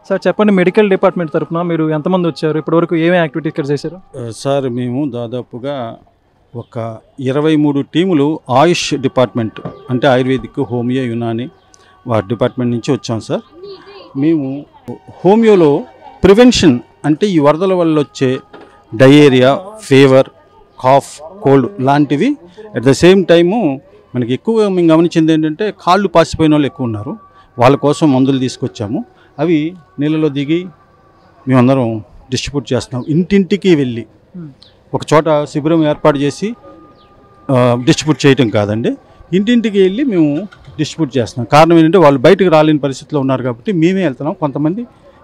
Sir చెప్పండి, medical department తరఫున మీరు ఎంతమంది వచ్చారు, ఇప్పటివరకు ఏమేమి యాక్టివిటీ ఇక్కడ చేశారు? సార్ మేము దాదాపుగా ఒక 23 టీములు ఆయుష్ డిపార్ట్మెంట్ అంటే ఆయుర్వేదిక్, హోమియో, యునాని వారి డిపార్ట్మెంట్ నుంచి వచ్చాం సార్. మేము హోమియోలో ప్రివెన్షన్ అంటే ఈ వరదల వల్ల వచ్చే డయేరియా, ఫీవర్, కాఫ్, కోల్డ్ లాంటివి. అట్ ద సేమ్ టైము మనకి ఎక్కువగా మేము గమనించింది ఏంటంటే కాళ్ళు పాసిపోయిన వాళ్ళు ఎక్కువ ఉన్నారు. వాళ్ళ కోసం మందులు తీసుకొచ్చాము. అవి నీళ్ళలో దిగి మేమందరం డిస్ట్రిబ్యూట్ చేస్తున్నాం. ఇంటింటికి వెళ్ళి ఒక చోట శిబిరం ఏర్పాటు చేసి డిస్ట్రిబ్యూట్ చేయటం కాదండి, ఇంటింటికి వెళ్ళి మేము డిస్ట్రిబ్యూట్ చేస్తున్నాం. కారణం ఏంటంటే వాళ్ళు బయటకు రాలేని పరిస్థితిలో ఉన్నారు కాబట్టి మేమే వెళ్తున్నాం. కొంతమంది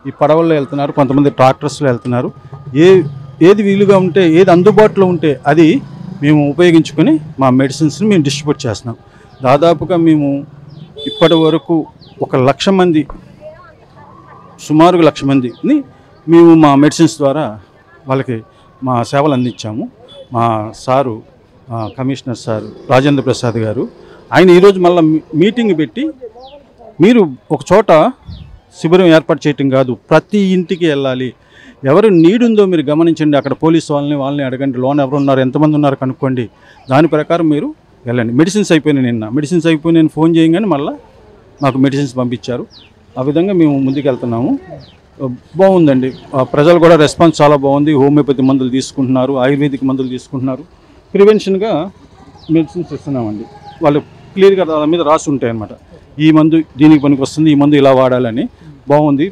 ఈ పడవల్లో వెళ్తున్నారు, కొంతమంది ట్రాక్టర్స్లో వెళ్తున్నారు. ఏది వీలుగా ఉంటే, ఏది అందుబాటులో ఉంటే అది మేము ఉపయోగించుకొని మా మెడిసిన్స్ని మేము డిస్ట్రిబ్యూట్ చేస్తున్నాం. దాదాపుగా మేము ఇప్పటి వరకు 1,00,000 మంది, సుమారుగా 1,00,000 మందిని మేము మా మెడిసిన్స్ ద్వారా వాళ్ళకి మా సేవలు అందించాము. మా sir commissioner sir Rajendra Prasad గారు ఆయన ఈరోజు మళ్ళీ మీటింగ్ పెట్టి మీరు ఒక చోట శిబిరం ఏర్పాటు చేయటం కాదు, ప్రతి ఇంటికి వెళ్ళాలి, ఎవరు నీడ్ ఉందో మీరు గమనించండి, అక్కడ పోలీసు వాళ్ళని అడగండి, లోన్ ఎవరు ఉన్నారు, ఎంతమంది ఉన్నారు కనుక్కోండి, దాని ప్రకారం మీరు వెళ్ళండి. మెడిసిన్స్ అయిపోయినాయి, నిన్న మెడిసిన్స్ అయిపోయి నేను ఫోన్ చేయగానే మళ్ళీ మాకు మెడిసిన్స్ పంపించారు. ఆ విధంగా మేము ముందుకు వెళ్తున్నాము. బాగుందండి, ప్రజలు కూడా రెస్పాన్స్ చాలా బాగుంది. హోమియోపతి మందులు తీసుకుంటున్నారు, ఆయుర్వేదిక్ మందులు తీసుకుంటున్నారు. ప్రివెన్షన్గా మెడిసిన్స్ ఇస్తున్నామండి. వాళ్ళు క్లియర్గా దాని మీద రాసి ఉంటాయి అన్నమాట, ఈ మందు దీనికి పనికి వస్తుంది, ఈ మందు ఇలా వాడాలని. బాగుంది,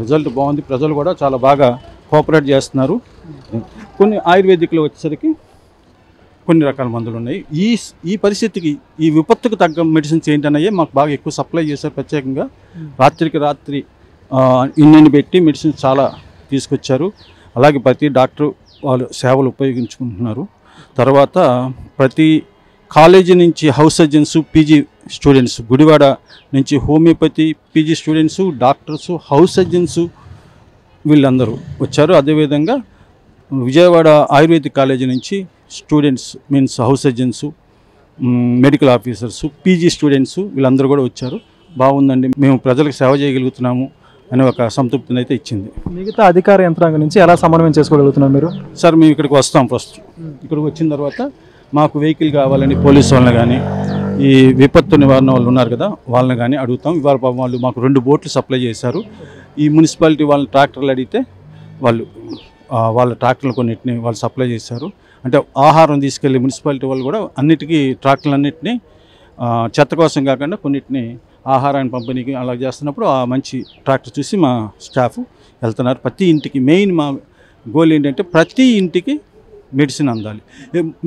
రిజల్ట్ బాగుంది. ప్రజలు కూడా చాలా బాగా కోఆపరేట్ చేస్తున్నారు. కొన్ని ఆయుర్వేదిక్లో వచ్చేసరికి కొన్ని రకాల మందులు ఉన్నాయి. ఈ పరిస్థితికి, ఈ విపత్తుకు తగ్గ మెడిసిన్స్ ఏంటన్నాయే మాకు బాగా ఎక్కువ సప్లై చేశారు. ప్రత్యేకంగా రాత్రికి రాత్రి ఇన్ని పెట్టి మెడిసిన్స్ చాలా తీసుకొచ్చారు. అలాగే ప్రతి డాక్టర్ వాళ్ళు సేవలు ఉపయోగించుకుంటున్నారు. తర్వాత ప్రతి కాలేజీ నుంచి house surgeons, PG students, Gudivada నుంచి homeopathy PG students, doctors, house surgeons వీళ్ళందరూ వచ్చారు. అదేవిధంగా విజయవాడ ఆయుర్వేదిక్ కాలేజీ నుంచి students means house surgeons, medical officers, PG students వీళ్ళందరూ కూడా వచ్చారు. బాగుందండి, మేము ప్రజలకు సేవ చేయగలుగుతున్నాము అనే ఒక సంతృప్తిని అయితే ఇచ్చింది. మిగతా అధికార యంత్రాంగం నుంచి ఎలా సమన్వయం చేసుకోగలుగుతున్నారు మీరు? సార్ మేము ఇక్కడికి వస్తాం. ఫస్ట్ ఇక్కడికి వచ్చిన తర్వాత మాకు వెహికల్ కావాలని పోలీసు వాళ్ళని కానీ, ఈ విపత్తు నివారణ వాళ్ళు ఉన్నారు కదా వాళ్ళని కానీ అడుగుతాం. ఇవాళ వాళ్ళు మాకు 2 బోట్లు సప్లై చేశారు. ఈ మున్సిపాలిటీ వాళ్ళని ట్రాక్టర్లు అడిగితే వాళ్ళ ట్రాక్టర్లు కొన్నిటిని వాళ్ళు సప్లై చేశారు. అంటే ఆహారం తీసుకెళ్ళి మున్సిపాలిటీ వాళ్ళు కూడా అన్నిటికీ ట్రాక్టర్లన్నింటినీ చెత్త కోసం కాకుండా కొన్నిటిని ఆహారాన్ని పంపిణీకి అలా చేస్తున్నప్పుడు ఆ మంచి ట్రాక్టర్ చూసి మా స్టాఫ్ వెళ్తున్నారు. ప్రతి ఇంటికి మెయిన్ మా గోల్ ఏంటంటే ప్రతి ఇంటికి మెడిసిన్ అందాలి.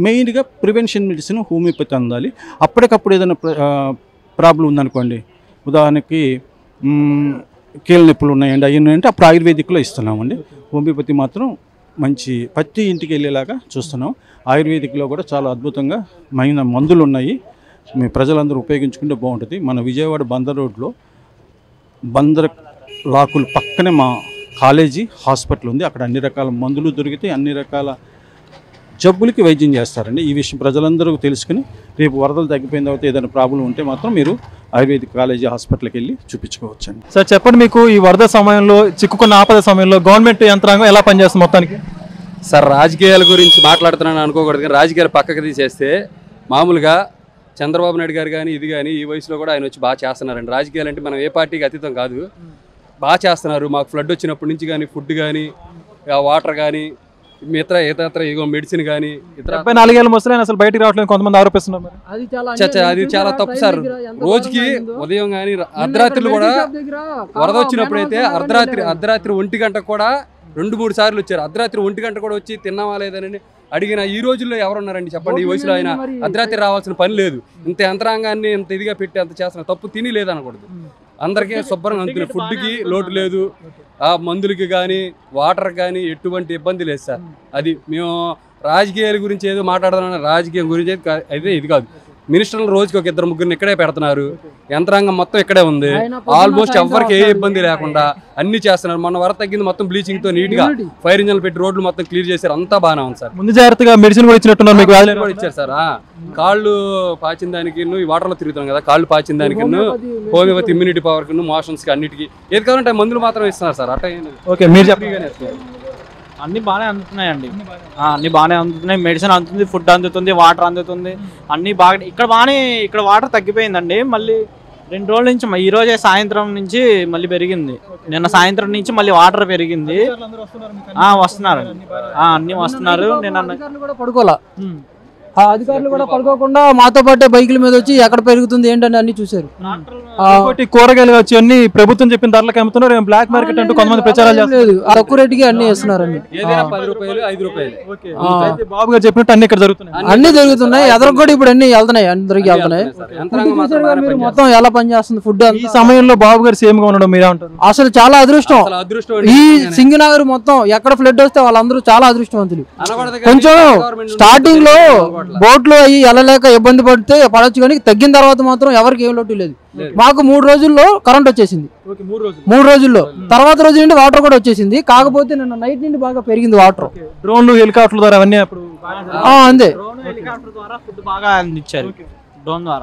మెయిన్గా ప్రివెన్షన్ మెడిసిన్ హోమియోపతి అందాలి. అప్పటికప్పుడు ఏదైనా ప్రాబ్లం ఉందనుకోండి, ఉదాహరణకి కీళ్ళ నొప్పులు ఉన్నాయండి, అవి ఉన్నాయంటే అప్పుడు ఆయుర్వేదిక్లో ఇస్తున్నామండి. హోమియోపతి మాత్రం మంచి ప్రతి ఇంటికి వెళ్ళేలాగా చూస్తున్నాం. ఆయుర్వేదిక్లో కూడా చాలా అద్భుతంగా మందులు ఉన్నాయి. మీ ప్రజలందరూ ఉపయోగించుకుంటే బాగుంటుంది. మన విజయవాడ బందర్ రోడ్లో బందర్ లాకుల పక్కనే మా కాలేజీ హాస్పిటల్ ఉంది. అక్కడ అన్ని రకాల మందులు దొరికితే అన్ని రకాల జబ్బులకి వైద్యం చేస్తారండి. ఈ విషయం ప్రజలందరూ తెలుసుకుని రేపు వరదలు తగ్గిపోయిన తర్వాత ఏదైనా ప్రాబ్లం ఉంటే మాత్రం మీరు ఆయుర్వేదిక్ కాలేజీ హాస్పిటల్కి వెళ్ళి చూపించుకోవచ్చండి. సార్ చెప్పండి, మీకు ఈ వరద సమయంలో, చిక్కుకున్న ఆపద సమయంలో గవర్నమెంట్ యంత్రాంగం ఎలా పనిచేస్తుంది మొత్తానికి? సార్ రాజకీయాల గురించి మాట్లాడుతున్నాను అనుకోకూడదు, కానీ రాజకీయాలు పక్కకి తీసేస్తే మామూలుగా చంద్రబాబు నాయుడు గారు కానీ ఇది కానీ ఈ వయసులో కూడా ఆయన వచ్చి బాగా చేస్తున్నారండి. రాజకీయాలు అంటే మనం ఏ పార్టీకి అతీతం కాదు, బాగా చేస్తున్నారు. మాకు ఫ్లడ్ వచ్చినప్పటి నుంచి కానీ ఫుడ్ కానీ, వాటర్ కానీ, ఇతర ఇగో మెడిసిన్ కానీ, 74 ఏళ్ళ ముసలి అసలు బయటికి రావట్లేదు కొంతమంది ఆరోపిస్తున్నారు. అది చాలా తప్పు సార్. రోజుకి ఉదయం కానీ అర్ధరాత్రులు కూడా వరద వచ్చినప్పుడు అయితే అర్ధరాత్రి 1 గంట కూడా 2-3 సార్లు వచ్చారు. అర్ధరాత్రి 1 గంట కూడా వచ్చి తిన్నావా లేదని అడిగిన ఈ రోజుల్లో ఎవరున్నారండి చెప్పండి? ఈ వయసులో ఆయన అర్ధరాత్రి రావాల్సిన పని లేదు. ఇంత యంత్రాంగాన్ని ఇంత ఇదిగా పెట్టి అంత చేస్తున్న తప్పు తిని లేదనకూడదు. అందరికీ శుభ్రంగా అందుకునే ఫుడ్కి లోటు లేదు, ఆ మందులకి కానీ వాటర్ కానీ ఎటువంటి ఇబ్బంది లేదు సార్. అది మేము రాజకీయాల గురించి ఏదో మాట్లాడుతున్నాం, రాజకీయం గురించి అయితే ఇది కాదు. మినిస్టర్లు రోజుకి ఒక 2-3 ఇక్కడే పెడుతున్నారు. యంత్రాంగం మొత్తం ఇక్కడే ఉంది. ఆల్మోస్ట్ ఎవరికి ఏ ఇబ్బంది లేకుండా అన్ని చేస్తున్నారు. మొన్న వరద తగ్గింది, మొత్తం బ్లీచింగ్ తో నీట్ గా ఫైర్ ఇంజన్లు పెట్టి రోడ్లు మొత్తం క్లియర్ చేశారు. అంతా బాగానే ఉంది సార్. ముందు జాగ్రత్తగా మెడిసిన్ కూడా ఇచ్చినట్టున్నారు మీకు. కూడా ఇచ్చారు సార్. కాళ్ళు పాచిన దానికి ఈ వాటర్ లో తిరుగుతాం కదా, కాళ్ళు పాచిన దానికి హోమియోపతి ఇమ్యూనిటీ పవర్ కి మోషన్స్ కి అన్నిటికి ఏది కావాలంటే మందులు మాత్రం ఇస్తున్నారు సార్. అట్లా ఓకే, మీరు చెప్పండి. అన్ని బాగానే అందుతున్నాయండి. అన్ని బాగానే అందుతున్నాయి. మెడిసిన్ అందుతుంది, ఫుడ్ అందుతుంది, వాటర్ అందుతుంది, అన్ని బాగా. ఇక్కడ వాటర్ తగ్గిపోయిందండి. మళ్ళీ 2 రోజుల నుంచి, ఈ రోజే సాయంత్రం నుంచి మళ్ళీ పెరిగింది. నిన్న సాయంత్రం నుంచి మళ్ళీ వాటర్ పెరిగింది. వస్తున్నారు, అన్ని వస్తున్నారు. నేను కూడా పడుకోవాలా, అధికారులు కూడా పడుకోకుండా మాతో పాటే బైకుల మీద వచ్చి ఎక్కడ పెరుగుతుంది ఏంటని అన్ని చూసారు. కూరగాయలు వచ్చి అన్ని ప్రభుత్వం చెప్పిన ధరలకు అమ్ముతున్నారు. బ్లాక్ మార్కెట్ అంటూ కొంతమంది ప్రచారాలు లేదు, తక్కువ రేటుకి అన్ని ఇస్తున్నారు. బాబు గారు చెప్పినట్టు అన్ని ఇక్కడ జరుగుతున్నాయి. అన్ని జరుగుతున్నాయి. ఎదరకు కూడా ఇప్పుడు అన్ని వెళ్తున్నాయి, అందరికి వెళ్తున్నాయి. మొత్తం ఎలా పనిచేస్తుంది ఫుడ్. ఈ సమయంలో బాబు గారు సేమ్ గా ఉండడం మీరే ఉంటారు. అసలు చాలా అదృష్టం. ఈ సింగనగర్ మొత్తం ఎక్కడ ఫ్లడ్ వస్తే వాళ్ళందరూ చాలా అదృష్టవంతులు. కొంచెం స్టార్టింగ్ లో బోట్లు అయ్యి వెళ్ళలేక ఇబ్బంది పడొచ్చు, కానీ తగ్గిన తర్వాత మాత్రం ఎవరికి ఏం లోటు లేదు. మాకు 3 రోజుల్లో కరెంట్ వచ్చేసింది. 3 రోజుల్లో తర్వాత రోజు నుండి వాటర్ కూడా వచ్చేసింది. కాకపోతే నిన్న నైట్ నుండి బాగా పెరిగింది వాటర్. డ్రోన్లు, హెలికాప్టర్ల ద్వారా అవన్నీ అంతే. బాగా అందించారు.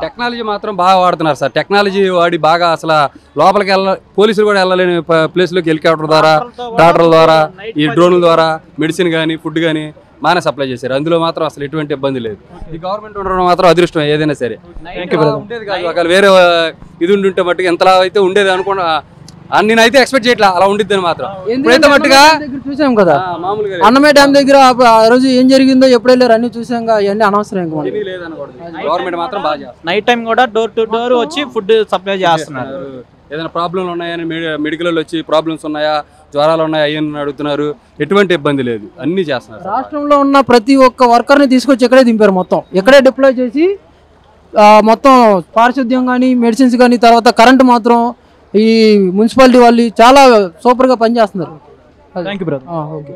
టెక్నాలజీ మాత్రం బాగా వాడుతున్నారు సార్. టెక్నాలజీ వాడి బాగా అసలు లోపలికి పోలీసులు కూడా వెళ్ళలేని ప్లేస్ లోకి హెలికాప్టర్ ద్వారా, ట్రాక్టర్ల ద్వారా, ఈ డ్రోన్ల ద్వారా మెడిసిన్ కానీ ఫుడ్ కానీ బాగానే సప్లై చేశారు. అందులో మాత్రం అసలు ఎటువంటి ఇబ్బంది లేదు. ఈ గవర్నమెంట్ ఉండడం మాత్రం అదృష్టం ఏదైనా సరే. ఉండేది కాదు, ఒకవేళ వేరే ఇది ఉంటే మట్టుకు ఎంతలా అయితే ఉండేది అనుకున్నా. నేనైతే ఎక్స్పెక్ట్ చేయట్లా అలా ఉండిద్దని మాత్రం. ఇప్పుడైతే మట్టుగా చూసాం కదా మామూలుగా అన్నమయ్య డ్యామ్ దగ్గర ఆ రోజు ఏం జరిగిందో ఎప్పుడు వెళ్ళారు అన్ని చూసాం. అవన్నీ అనవసరం. గవర్నమెంట్ మాత్రం బాగా నైట్ టైం కూడా డోర్ టు డోర్ వచ్చి ఫుడ్ సప్లై చేస్తున్నారు. ఏదైనా ప్రాబ్లంలు ఉన్నాయని మెడికల్ వచ్చి ప్రాబ్లమ్స్ ఉన్నాయా, జ్వరాలు ఉన్నాయా అయ్యని అడుగుతున్నారు. ఎటువంటి ఇబ్బంది లేదు, అన్ని చేస్తున్నారు. రాష్ట్రంలో ఉన్న ప్రతి ఒక్క వర్కర్ ని తీసుకొచ్చి ఇక్కడే దింపారు. మొత్తం ఇక్కడే డిప్లాయ్ చేసి మొత్తం పారిశుద్ధ్యం కానీ, మెడిసిన్స్ కానీ, తర్వాత కరెంట్ మాత్రం ఈ మున్సిపాలిటీ వాళ్ళు చాలా సూపర్ గా పనిచేస్తున్నారు. Thank you brother. ఓకే.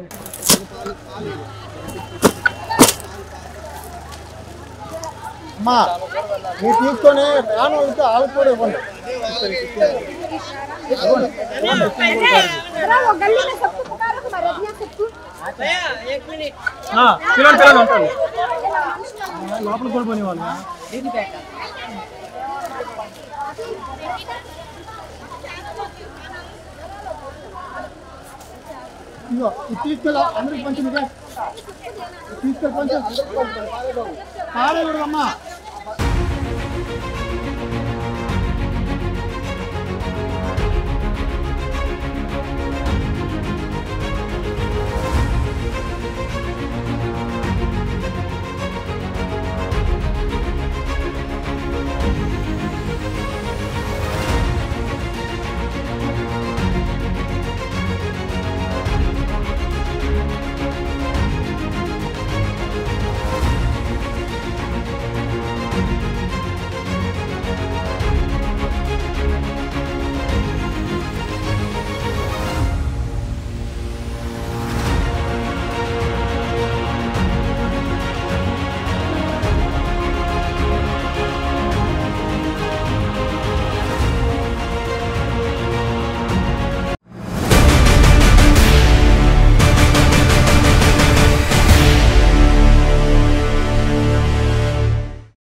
మీరు తీసుకొని ఫ్యాన్ వెళ్తే వాళ్ళకి కూడా ఇవ్వండి. లోపల కూడా పోనీ వాళ్ళు తీసుకెళ్ళి అందరికి పంచింది, తీసుకెళ్ళి పంచారు.